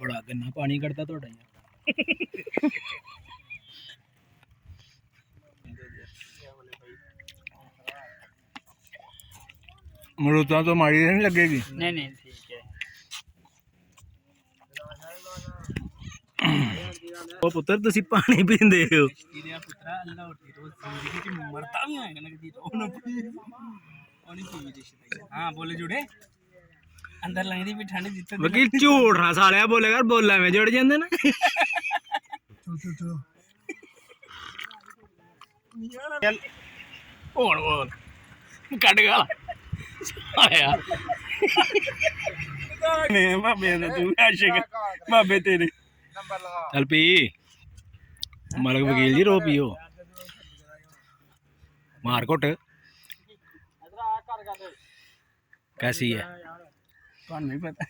बड़ा गन्ना पानी कटता थोड़ा मरूदा तो मारी नहीं लगेगी। नहीं ठीक है। ओ पुत्र तुसी पानी पींदे हो पुत्रा अल्लाह होती रोज जिंदगी च मरता भी है ना कदी तो ना हां बोले जुड़े अंदर लगदी भी ठंड जितने वकील झूठ ना सालिया बोले कर बोला में जुड़ जांदे ना चल बोल बोल कट गया आया ने बाबे ने तू आशिक बाबे तेरे चल पी मलक वकील जी रो पियो मार घुट कैसी है नहीं पता।